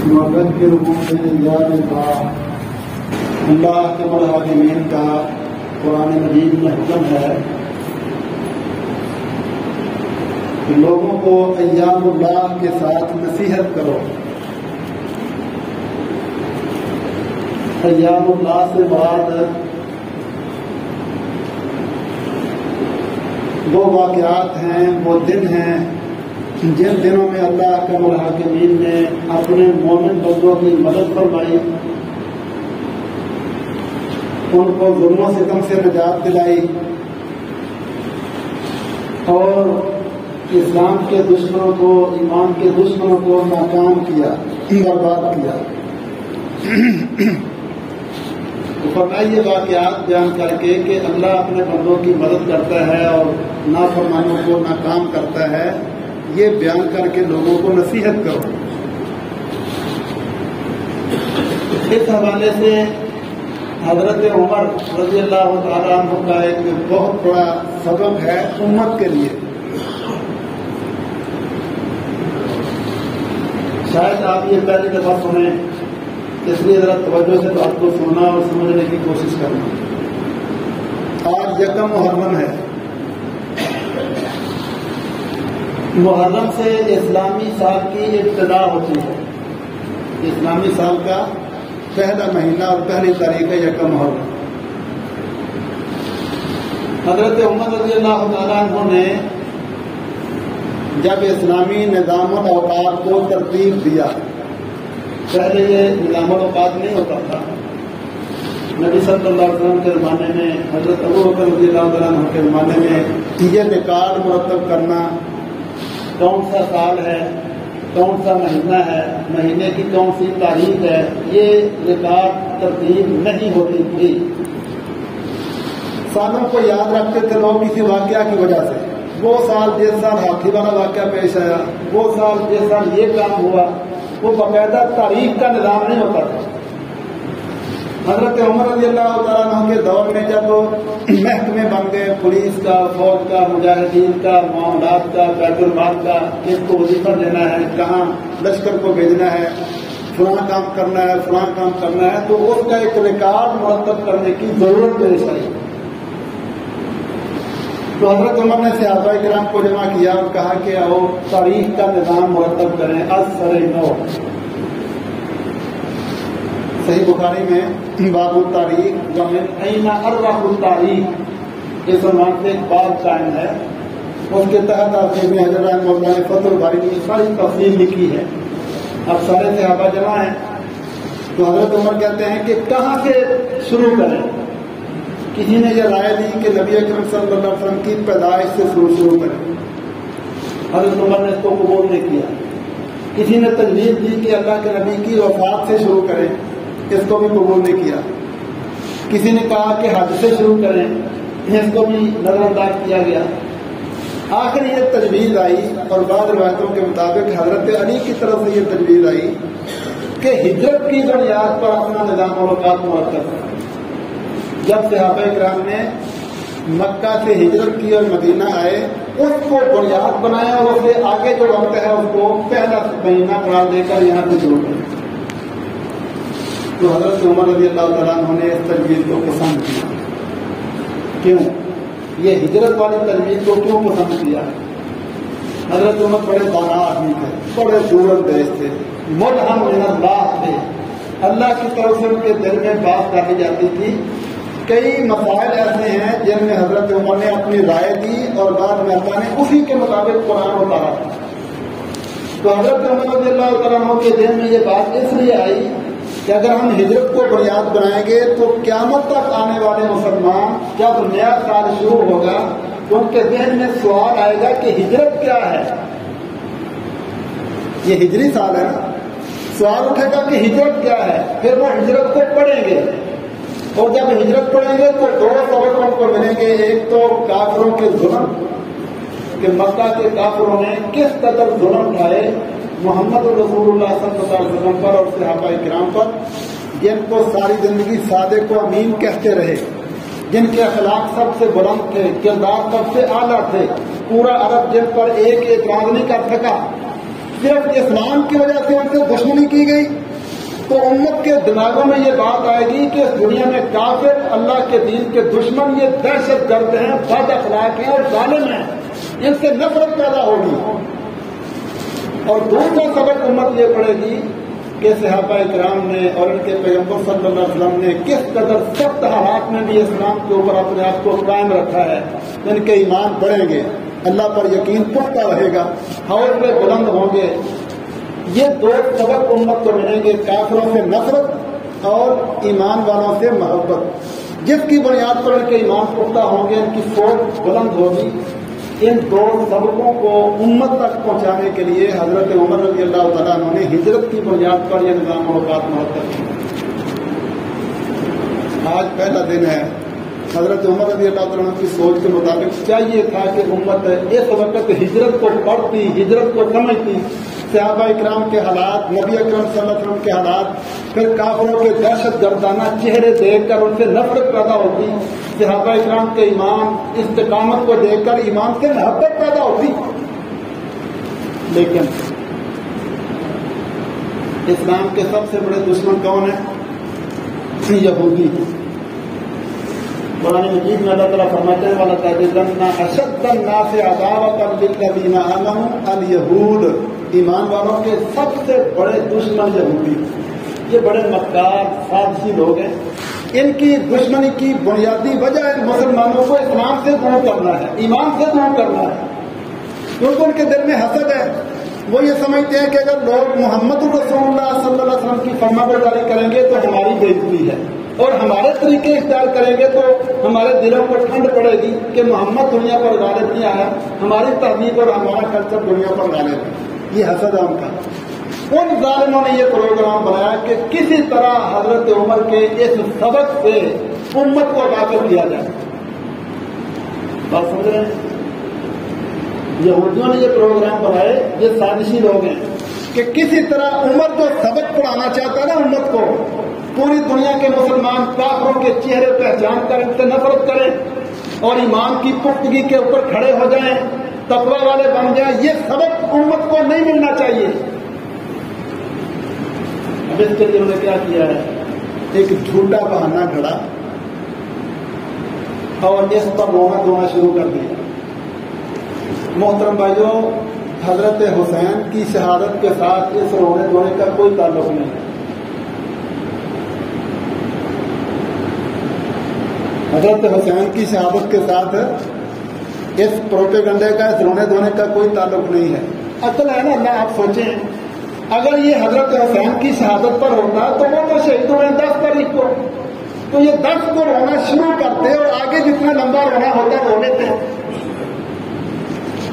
وذکرهم بأیام اللہ، اللہ کے مراحمین کا قرآن مجید میں حکم ہے کہ لوگوں کو ایام اللہ کے ساتھ نصیحت کرو۔ ایام اللہ سے مراد وہ واقعات ہیں، وہ دن ہیں جن دنوں میں اللہ کے مراحمین نے اپنے مومن بندوں کی مدد فرمائی، ان کو ظلم و ستم سے نجات دلائی اور اسلام کے دشمنوں کو، ایمان کے دشمنوں کو ناکام کیا، برباد کیا۔ فرمائیے واقعات بیان کر کے کہ اللہ اپنے بندوں کی مدد کرتا ہے اور نافرمانوں کو ناکام کرتا ہے، یہ بیان کر کے لوگوں کو نصیحت کرو۔ اس حوالے سے حضرت عمر رضی اللہ تعالیٰ عنہ کا ایک بہت بڑا سبق ہے امت کے لیے۔ شاید آپ یہ پہلی دفعہ سنیں، اس لیے ذرا توجہ سے بات کو سننا اور سمجھنے کی کوشش کرنا۔ آج یکم محرم ہے۔ محرم سے اسلامی سال کی ابتدا ہوتی ہے۔ اسلامی سال کا پہلا مہینہ اور پہلی تاریخ ہے یکم محرم۔ حضرت عمر رضی اللہ تعالیٰ عنہ نے جب اسلامی نظام الاوقات کو ترتیب دیا، پہلے یہ نظام الاوقات نہیں ہوتا تھا، نبی صلی اللہ علیہ وسلم کے زمانے میں، حضرت ابو بکر رضی اللہ عنہ کے زمانے میں یہ ریکارڈ مرتب کرنا، کون سا سال ہے، کون سا مہینہ ہے، مہینے کی کون سی تاریخ ہے، یہ ریکارڈ ترتیب نہیں ہوتی تھی۔ سالوں کو یاد رکھتے تھے لوگ کسی واقعہ کی وجہ سے، وہ سال جس سال ہاتھی والا واقعہ پیش آیا، وہ سال جس سال یہ کام ہوا، وہ باقاعدہ تاریخ کا نظام نہیں ہوتا تھا۔ حضرت عمر رضی اللہ تعالیٰ عنہ کے دور میں جب محکمے بن گئے، پولیس کا، فوج کا، مجاہدین کا، معاملات کا، بیت المال کا، کس کو وظیفہ دینا ہے، کہاں لشکر کو بھیجنا ہے، فلاں کام کرنا ہے، فلاں کام کرنا ہے، تو اس کا ایک ریکارڈ مرتب کرنے کی ضرورت پیش آئی۔ تو حضرت عمر نے صحابہ کرام کو جمع کیا اور کہا کہ آؤ تاریخ کا نظام مرتب کریں، از سر نو۔ صحیح بخاری میں باب التاریخ ومن این ارخ التاریخ اس عنوان سے ایک باب قائم ہے، اس کے تحت آپ ابن حجر رحمہ اللہ نے فتح الباری کی ساری تفصیل لکھی ہے۔ اب سارے صحابہ جمع ہیں تو حضرت عمر کہتے ہیں کہ کہاں سے شروع کریں۔ کسی نے یہ رائے دی کہ نبی اکرم صلی اللہ علیہ وسلم کی پیدائش سے شروع کریں، حضرت عمر نے اس کو قبول نہیں کیا۔ کسی نے تجویز دی کہ اللہ کے نبی کی وفات سے شروع کریں، اس کو بھی قبول نہیں کیا۔ کسی نے کہا کہ حج سے شروع کریں، اس کو بھی نظر انداز کیا گیا۔ آخر یہ تجویز آئی اور بعض روایتوں کے مطابق حضرت علی کی طرف سے یہ تجویز آئی کہ ہجرت کی بنیاد پر اپنا نظام الاوقات مرتب کریں۔ جب صحابہ کرام نے مکہ سے ہجرت کی اور مدینہ آئے، اس کو بنیاد بنایا اور اس سے آگے جو وقت ہے اس کو پہلا مہینہ قرار دے کر یہاں سے شروع کیا۔ تو حضرت عمر رضی اللہ تعالیٰ عنہ نے اس تجویز کو پسند کیا۔ کیوں؟ یہ ہجرت والی تجویز کو کیوں پسند کیا؟ حضرت عمر بڑے دانا آدمی تھے، بڑے دور اندیش تھے، ملہم من اللہ تھے، اللہ کی طرف سے ان کے دل میں بات ڈالی جاتی تھی۔ کئی مسائل ایسے ہیں جن میں حضرت عمر نے اپنی رائے دی اور بعد میں اللہ نے اسی کے مطابق قرآن اتارا۔ تو حضرت عمر رضی اللہ تعالیٰ عنہ کے ذہن میں یہ بات اس لیے آئی کہ اگر ہم ہجرت کو بنیاد بنائیں گے تو قیامت تک آنے والے مسلمان جب نیا سال شروع ہوگا تو ان کے ذہن میں سوال آئے گا کہ ہجرت کیا ہے۔ یہ ہجری سال ہے نا، سوال اٹھے گا کہ ہجرت کیا ہے، پھر وہ ہجرت کو پڑھیں گے اور جب ہجرت پڑھیں گے تو دو سبق ان کو ملیں گے۔ ایک تو کافروں کے ظلم کہ مکہ کے کافروں نے کس قدر ظلم اٹھائے محمد رسول اللہ صلی اللہ علیہ وسلم پر اور صحابہ کرام پر، جن کو ساری زندگی صادق و امین کہتے رہے، جن کے اخلاق سب سے بلند تھے، کردار سب سے اعلیٰ تھے، پورا عرب جن پر ایک اعتراض نہیں کر سکا، صرف اسلام کی وجہ سے ان سے دشمنی کی گئی تو امت کے دماغوں میں یہ بات آئے گی کہ اس دنیا میں کافر اللہ کے دین کے دشمن یہ دہشت گرد ہیں، بد اخلاق ہیں اور ظالم ہیں، ان سے نفرت پیدا ہوگی۔ اور دوسرا سبق امت یہ پڑے گی کہ صحابہ کرام نے اور ان کے پیغمبر صلی اللہ علیہ وسلم نے کس قدر سخت حالات میں بھی اسلام کے اوپر اپنے آپ کو قائم رکھا ہے۔ ان کے ایمان بڑھیں گے، اللہ پر یقین پختہ رہے گا، حوض پہ بلند ہوں گے۔ یہ دو سبق امت کو ملیں گے، کافروں سے نفرت اور ایمان والوں سے محبت، جس کی بنیاد پر ان کے ایمان پختہ ہوں گے، ان کی سوچ بلند ہوگی۔ ان دو سبقوں کو امت تک پہنچانے کے لیے حضرت عمر رضی اللہ تعالیٰ عنہ نے ہجرت کی بنیاد پر یہ نظام اوقات مرتب کیا۔ آج پہلا دن ہے، حضرت عمر رضی اللہ تعالیٰ عنہ کی سوچ کے مطابق چاہیے تھا کہ امت اس وقت ہجرت کو پڑھتی، ہجرت کو سمجھتی، صحابہ اکرام کے حالات، نبی اکرم صلی اللہ علیہ وسلم کے حالات، پھر کافروں کے دہشت گردانہ چہرے دیکھ کر ان سے نفرت پیدا ہوتی، صحابہ اکرام کے ایمان استقامت کو دیکھ کر ایمان سے محبت پیدا ہوتی۔ لیکن اسلام کے سب سے بڑے دشمن کون ہیں؟ یہودی۔ قرآن مجید میں اللہ تعالیٰ فرماتے ہیں وَلَتَجِدَنَّ أَشَدَّ النَّاسِ عَدَاوَةً لِلَّذِينَ آمَنُوا الْيَهُودُ، ایمان والوں کے سب سے بڑے دشمن یہودی۔ یہ بڑے مکار سازشی لوگ ہیں۔ ان کی دشمنی کی بنیادی وجہ ہے مسلمانوں کو اسلام سے دور کرنا ہے، ایمان سے دور کرنا ہے، کیونکہ ان کے دل میں حسد ہے۔ وہ یہ سمجھتے ہیں کہ اگر لوگ محمد رسول اللہ صلی اللہ علیہ وسلم کی فرما برداری کریں گے تو ہماری بےعزتی ہے، اور ہمارے طریقے اختیار کریں گے تو ہمارے دلوں کو ٹھنڈ پڑے گی کہ محمد دنیا پر غالب نہیں آیا، ہماری تہذیب اور ہمارا کلچر دنیا پر غالب ہے۔ یہ حسد ہے ان کا۔ ان ظالموں نے یہ پروگرام بنایا کہ کسی طرح حضرت عمر کے اس سبق سے امت کو واقف کیا جائے۔ بات سمجھ رہے ہیں؟ یہودیوں نے یہ پروگرام بنائے، یہ سازشی لوگ ہیں کہ کسی طرح عمر جو سبق پڑھانا چاہتا ہے نا امت کو، پوری دنیا کے مسلمان کافروں کے چہرے پہچان کر ان سے نفرت کریں اور ایمان کی پختگی کے اوپر کھڑے ہو جائیں، تقوی والے بن جائیں۔ یہ سبق امت کو نہیں ملنا چاہیے۔ اب اس کے لیے انہوں نے کیا کیا ہے؟ ایک جھوٹا بہانہ گھڑا اور اس پر رونا دھونا شروع کر دیا۔ محترم بھائیوں، حضرت حسین کی شہادت کے ساتھ اس رونے دھونے کا کوئی تعلق نہیں ہے۔ حضرت حسین کی شہادت کے ساتھ اس پروپیگنڈے کا، اس رونے دھونے کا کوئی تعلق نہیں ہے۔ عقل ہے نا اللہ، آپ سوچیں اگر یہ حضرت حسین کی شہادت پر ہوتا تو وہ تو شہید ہوئے 10 تاریخ کو، تو یہ 10 کو رونا شروع کرتے اور آگے جتنا لمبا رونا ہوتا رو لیتے ہیں۔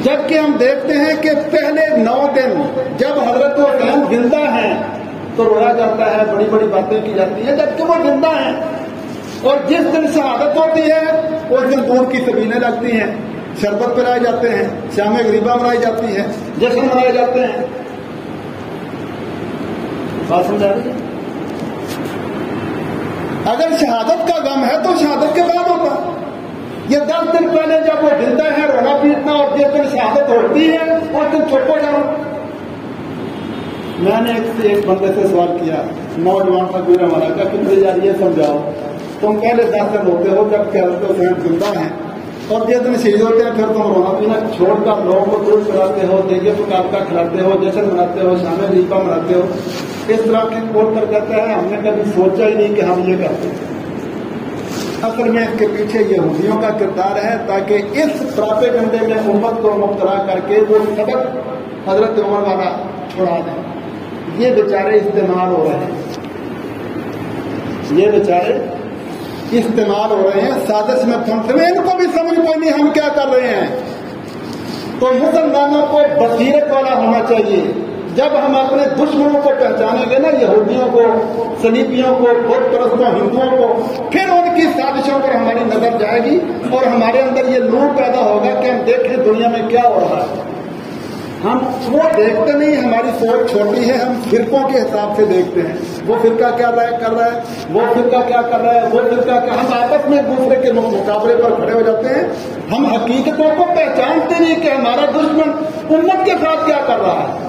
جبکہ ہم دیکھتے ہیں کہ پہلے 9 دن جب حضرت حسین زندہ ہیں تو رویا جاتا ہے، بڑی بڑی باتیں کی جاتی ہیں جبکہ وہ زندہ ہیں، اور جس دن شہادت ہوتی ہے اس دن دودھ کی سبیلیں لگتی ہیں، شربت پلائے جاتے ہیں، شام غریبہ منائی جاتی ہے، جشن منائے جاتے ہیں۔ بات سمجھا رہی ہے؟ اگر شہادت کا غم ہے تو شہادت کے بعد ہوتا۔ یہ 10 دن پہلے جب وہ زندہ ہے رونا پیٹنا، اور جس دن شہادت ہوتی ہے اس دن چپ ہو جاؤ۔ میں نے ایک بندے سے سوال کیا، نوجوان تھا کوئی ہمارا، کہ مجھے یار یہ سمجھاؤ، تم پہلے 10 دن ہوتے ہو جب کہ حضرت حسین زندہ ہیں، اور جس دن شہید ہوتے ہیں پھر تم رونا پینا چھوڑ کر لوگوں کو دودھ پلاتے ہو، دیگے پکا کھلاتے ہو، جشن مناتے ہو، شام غریبہ مناتے ہو۔ اس طرح کی بول کر کہتا ہے ہم نے کبھی سوچا ہی نہیں کہ ہم یہ کرتے ہیں۔ اصل میں اس کے پیچھے یہودیوں کا کردار ہے تاکہ اس پراپیگنڈے میں امت کو مبتلا کر کے وہ سبق حضرت عمر والا چھوڑا دیں۔ یہ بیچارے استعمال ہو رہے ہیں، یہ بیچارے استعمال ہو رہے ہیں سازش میں پھنسے ہوئے، ان کو بھی سمجھ کوئی نہیں ہم کیا کر رہے ہیں۔ تو مسلمانوں کو بصیرت والا ہونا چاہیے۔ جب ہم اپنے دشمنوں کو پہچانیں گے نا، یہودیوں کو، صلیبیوں کو، بت پرستوں ہندوؤں کو، پھر ان کی سازشوں پر ہماری نظر جائے گی اور ہمارے اندر یہ نور پیدا ہوگا کہ ہم دیکھیں دنیا میں کیا ہو رہا ہے۔ ہم وہ دیکھتے نہیں، ہماری سوچ چھوٹی ہے، ہم فرقوں کے حساب سے دیکھتے ہیں، وہ فرقہ کیا کر رہا ہے، وہ فرقہ کیا کر رہا ہے، وہ فرقہ کیا، ہم آپس میں ایک دوسرے کے مقابلے پر کھڑے ہو جاتے ہیں۔ ہم حقیقتوں کو پہچانتے نہیں کہ ہمارا دشمن امت کے ساتھ کیا کر رہا ہے۔